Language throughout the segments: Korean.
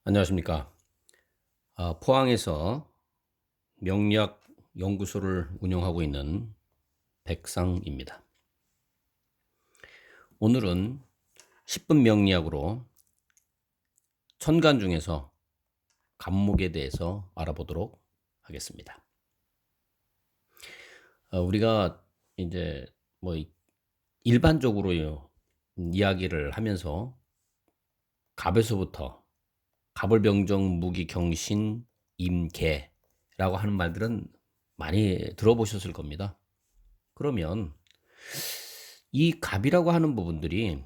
안녕하십니까. 포항에서 명리학 연구소를 운영하고 있는 백상입니다. 오늘은 10분 명리학으로 천간 중에서 간목에 대해서 알아보도록 하겠습니다. 우리가 이제 뭐 일반적으로 이야기를 하면서 갑에서부터 갑을병정 무기경신 임계라고 하는 말들은 많이 들어보셨을 겁니다. 그러면 이 갑이라고 하는 부분들이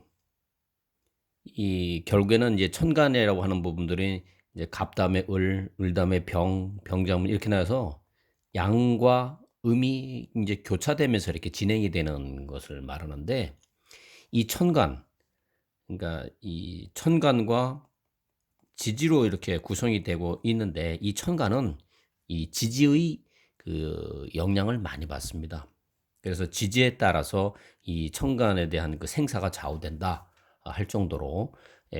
이 결국에는 이제 천간에라고 하는 부분들이 이제 갑 다음에 을 다음에 병자문 이렇게 나와서 양과 음이 이제 교차되면서 이렇게 진행이 되는 것을 말하는데 이 천간, 그러니까 이 천간과 지지로 이렇게 구성이 되고 있는데 이 천간은 이 지지의 그 영향을 많이 받습니다. 그래서 지지에 따라서 이 천간에 대한 그 생사가 좌우된다 할 정도로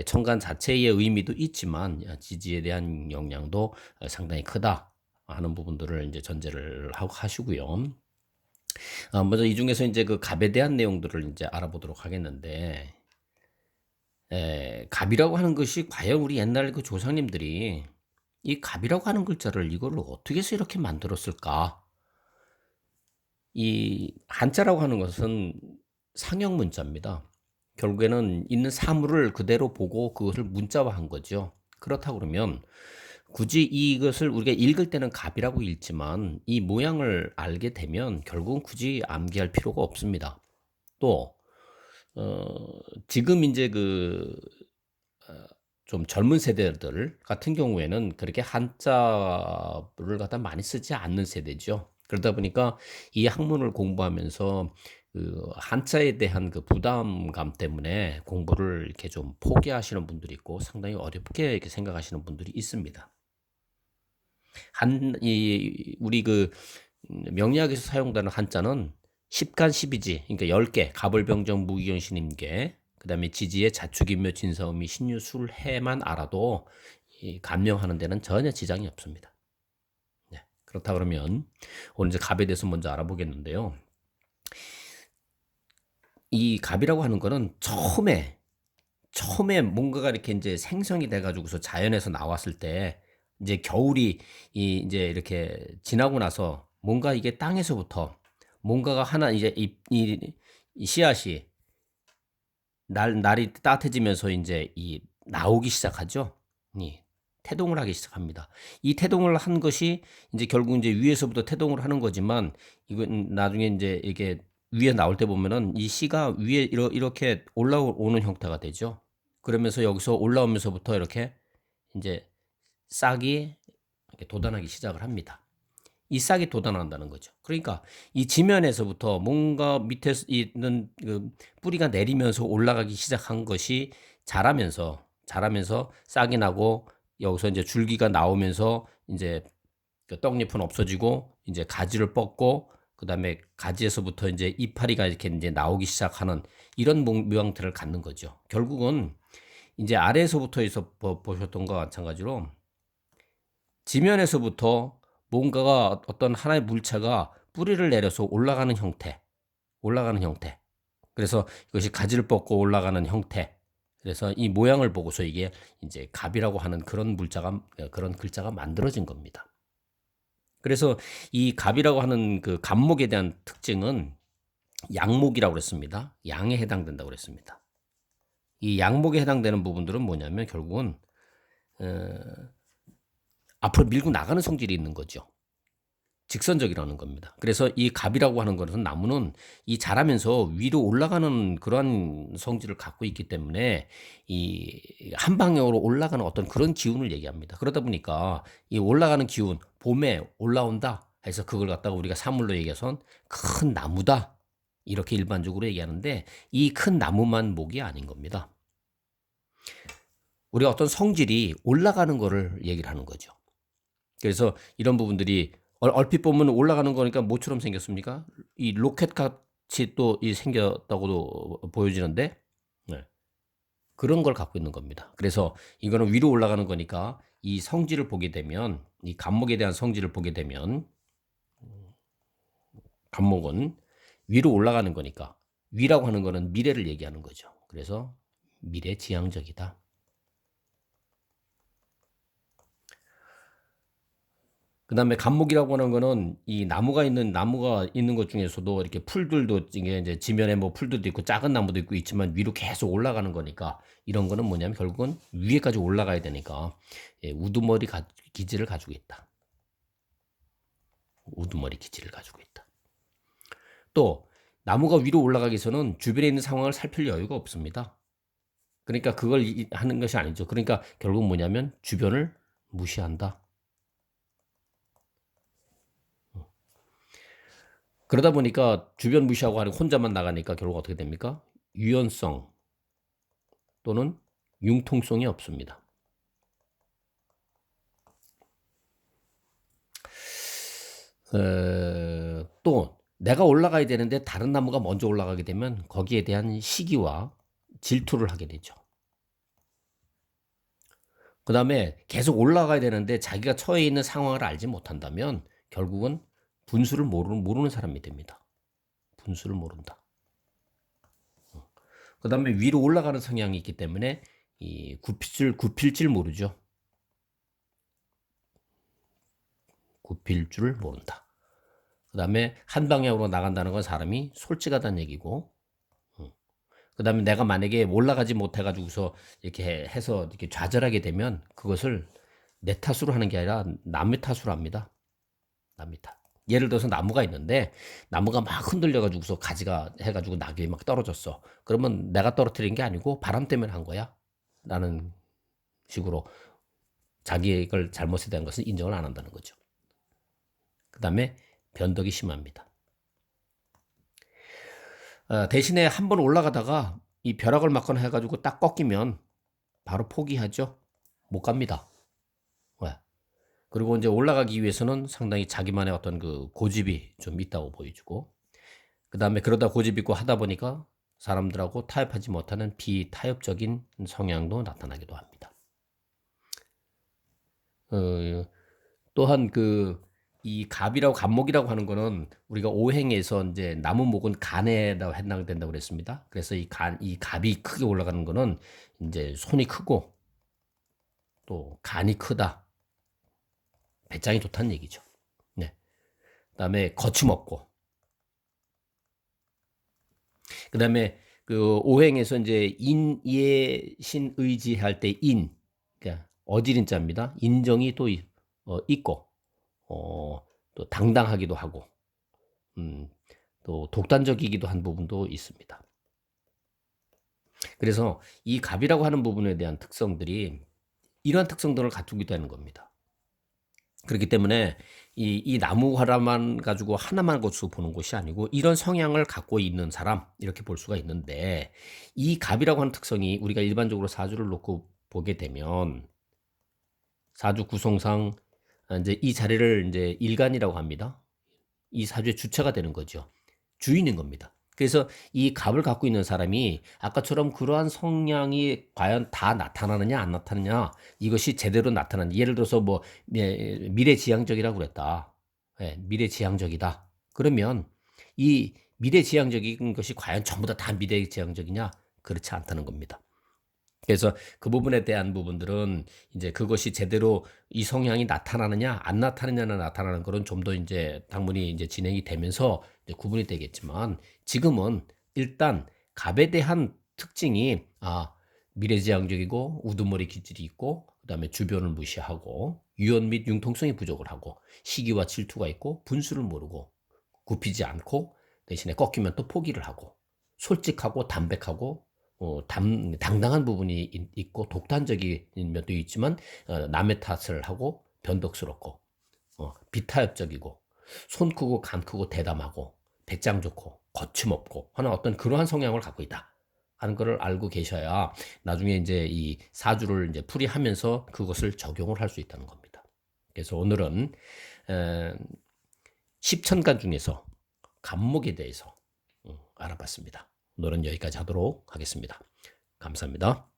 천간 자체의 의미도 있지만 지지에 대한 영향도 상당히 크다 하는 부분들을 이제 전제를 하시고요. 먼저 이 중에서 이제 그 갑에 대한 내용들을 이제 알아보도록 하겠는데, 갑이라고 하는 것이 과연 우리 옛날 그 조상님들이 이 갑이라고 하는 글자를 이거를 어떻게 해서 이렇게 만들었을까? 이 한자라고 하는 것은 상형 문자입니다. 결국에는 있는 사물을 그대로 보고 그것을 문자화한 거죠. 그렇다 그러면 굳이 이것을 우리가 읽을 때는 갑이라고 읽지만 이 모양을 알게 되면 결국은 굳이 암기할 필요가 없습니다. 또 지금 이제 좀 젊은 세대들 같은 경우에는 그렇게 한자를 갖다 많이 쓰지 않는 세대죠. 그러다 보니까 이 학문을 공부하면서 그 한자에 대한 그 부담감 때문에 공부를 이렇게 좀 포기하시는 분들이 있고 상당히 어렵게 이렇게 생각하시는 분들이 있습니다. 우리 명리학에서 사용되는 한자는 십간십이지, 그러니까 10개, 갑을병정 무기경신임계, 그 다음에 지지의 자축인묘 진사음이 신유술해만 알아도 이 감명하는 데는 전혀 지장이 없습니다. 네, 그렇다 그러면 오늘 이제 갑에 대해서 먼저 알아보겠는데요. 이 갑이라고 하는 거는 처음에 뭔가가 이렇게 이제 생성이 돼가지고서 자연에서 나왔을 때 이제 겨울이 이제 이렇게 지나고 나서 뭔가 이게 땅에서부터 뭔가가 하나 이제 이 씨앗이 날이 따뜻해지면서 이제 이 나오기 시작하죠. 이 태동을 하기 시작합니다. 이 태동을 한 것이 이제 결국 이제 위에서부터 태동을 하는 거지만 이건 나중에 이제 이게 위에 나올 때 보면은 이 씨가 위에 이렇게 올라오는 형태가 되죠. 그러면서 여기서 올라오면서부터 이렇게 이제 싹이 이렇게 돋아나기 시작을 합니다. 이 싹이 돋아난다는 거죠. 그러니까 이 지면에서부터 뭔가 밑에 있는 그 뿌리가 내리면서 올라가기 시작한 것이 자라면서 싹이 나고 여기서 이제 줄기가 나오면서 이제 그 떡잎은 없어지고 이제 가지를 뻗고 그다음에 가지에서부터 이제 이파리가 이렇게 이제 나오기 시작하는 이런 모양들을 갖는 거죠. 결국은 이제 아래에서부터 해서 보셨던 것과 마찬가지로 지면에서부터 뭔가가 어떤 하나의 물체가 뿌리를 내려서 올라가는 형태. 그래서 이것이 가지를 뻗고 올라가는 형태. 그래서 이 모양을 보고서 이게 이제 갑이라고 하는 그런 글자가 만들어진 겁니다. 그래서 이 갑이라고 하는 그 갑목에 대한 특징은 양목이라고 그랬습니다. 양에 해당된다고 그랬습니다. 이 양목에 해당되는 부분들은 뭐냐면 결국은 어, 앞으로 밀고 나가는 성질이 있는 거죠. 직선적이라는 겁니다. 그래서 이 갑이라고 하는 것은 나무는 이 자라면서 위로 올라가는 그러한 성질을 갖고 있기 때문에 이 한 방향으로 올라가는 어떤 그런 기운을 얘기합니다. 그러다 보니까 이 올라가는 기운, 봄에 올라온다 해서 그걸 갖다가 우리가 사물로 얘기해서 큰 나무다. 이렇게 일반적으로 얘기하는데 이 큰 나무만 목이 아닌 겁니다. 우리가 어떤 성질이 올라가는 거를 얘기를 하는 거죠. 그래서 이런 부분들이 얼핏 보면 올라가는 거니까 뭐처럼 생겼습니까? 이 로켓 같이 또 이 생겼다고도 보여지는데, 네. 그런 걸 갖고 있는 겁니다. 그래서 이거는 위로 올라가는 거니까 이 성질을 보게 되면 이 간목에 대한 성질을 보게 되면 간목은 위로 올라가는 거니까 위라고 하는 거는 미래를 얘기하는 거죠. 그래서 미래지향적이다. 그 다음에 간목이라고 하는 거는 이 나무가 있는 것 중에서도 이렇게 풀들도 이게 이제 지면에 뭐 풀들도 있고 작은 나무도 있고 있지만 위로 계속 올라가는 거니까 이런 거는 뭐냐면 결국은 위에까지 올라가야 되니까 우두머리 기질을 가지고 있다. 우두머리 기질을 가지고 있다. 또 나무가 위로 올라가기 위해서는 주변에 있는 상황을 살필 여유가 없습니다. 그러니까 그걸 하는 것이 아니죠. 그러니까 결국 뭐냐면 주변을 무시한다. 그러다 보니까 주변 무시하고 하는 혼자만 나가니까 결국 어떻게 됩니까? 유연성 또는 융통성이 없습니다. 또 내가 올라가야 되는데 다른 나무가 먼저 올라가게 되면 거기에 대한 시기와 질투를 하게 되죠. 그 다음에 계속 올라가야 되는데 자기가 처해 있는 상황을 알지 못한다면 결국은 분수를 모르는 사람이 됩니다. 분수를 모른다. 그 다음에 위로 올라가는 성향이 있기 때문에 이 굽힐 줄 모르죠. 굽힐 줄 모른다. 그 다음에 한 방향으로 나간다는 건 사람이 솔직하다는 얘기고, 그 다음에 내가 만약에 올라가지 못해가지고서 이렇게 해서 이렇게 좌절하게 되면 그것을 내 탓으로 하는 게 아니라 남의 탓으로 합니다. 남의 탓. 예를 들어서 나무가 있는데 나무가 막 흔들려가지고서 가지가 해가지고 낙엽이 막 떨어졌어. 그러면 내가 떨어뜨린 게 아니고 바람 때문에 한 거야. 라는 식으로 자기의 걸 잘못에 대한 것은 인정을 안 한다는 거죠. 그 다음에 변덕이 심합니다. 대신에 한번 올라가다가 이 벼락을 맞거나 해가지고 딱 꺾이면 바로 포기하죠. 못 갑니다. 왜? 그리고 이제 올라가기 위해서는 상당히 자기만의 어떤 그 고집이 좀 있다고 보여주고, 그 다음에 그러다 고집 있고 하다 보니까 사람들하고 타협하지 못하는 비타협적인 성향도 나타나기도 합니다. 또한 이 갑이라고 갑목이라고 하는 거는 우리가 오행에서 이제 나무 목은 간에다 해당된다고 그랬습니다. 그래서 이 갑이 크게 올라가는 거는 이제 손이 크고 또 간이 크다. 배짱이 좋다는 얘기죠. 네. 그다음에 거침없고. 그다음에 그 오행에서 이제 인예신 의지할 때 그러니까 어지린자입니다. 인정이 또 있고 또 당당하기도 하고 또 독단적이기도 한 부분도 있습니다. 그래서 이 갑이라고 하는 부분에 대한 특성들이 이러한 특성들을 갖추기도 하는 겁니다. 그렇기 때문에 이 나무 하나만 가지고 하나만 것으로 보는 것이 아니고 이런 성향을 갖고 있는 사람 이렇게 볼 수가 있는데 이 갑이라고 하는 특성이 우리가 일반적으로 사주를 놓고 보게 되면 사주 구성상 이제 이 자리를 이제 일간이라고 합니다. 이 사주의 주체가 되는 거죠. 주인인 겁니다. 그래서 이 갑을 갖고 있는 사람이 아까처럼 그러한 성향이 과연 다 나타나느냐 안 나타나느냐 이것이 제대로 나타나는 예를 들어서 뭐 미래지향적이라고 그랬다. 예, 미래지향적이다. 그러면 이 미래지향적인 것이 과연 전부 다 미래지향적이냐? 그렇지 않다는 겁니다. 그래서 그 부분에 대한 부분들은 이제 그것이 제대로 이 성향이 나타나느냐 안 나타나느냐는 나타나는 그런 좀 더 이제 당분이 이제 진행이 되면서 이제 구분이 되겠지만 지금은 일단 갑에 대한 특징이 미래지향적이고 우두머리 기질이 있고 그다음에 주변을 무시하고 유연 및 융통성이 부족을 하고 시기와 질투가 있고 분수를 모르고 굽히지 않고 대신에 꺾이면 또 포기를 하고 솔직하고 담백하고 당당한 부분이 있고 독단적인 면도 있지만 남의 탓을 하고 변덕스럽고 비타협적이고 손 크고 감 크고 대담하고 배짱 좋고 거침없고 하는 어떤 그러한 성향을 갖고 있다 하는 것을 알고 계셔야 나중에 이제 이 사주를 이제 풀이하면서 그것을 적용을 할 수 있다는 겁니다. 그래서 오늘은 십천간 중에서 간목에 대해서 알아봤습니다. 오늘은 여기까지 하도록 하겠습니다. 감사합니다.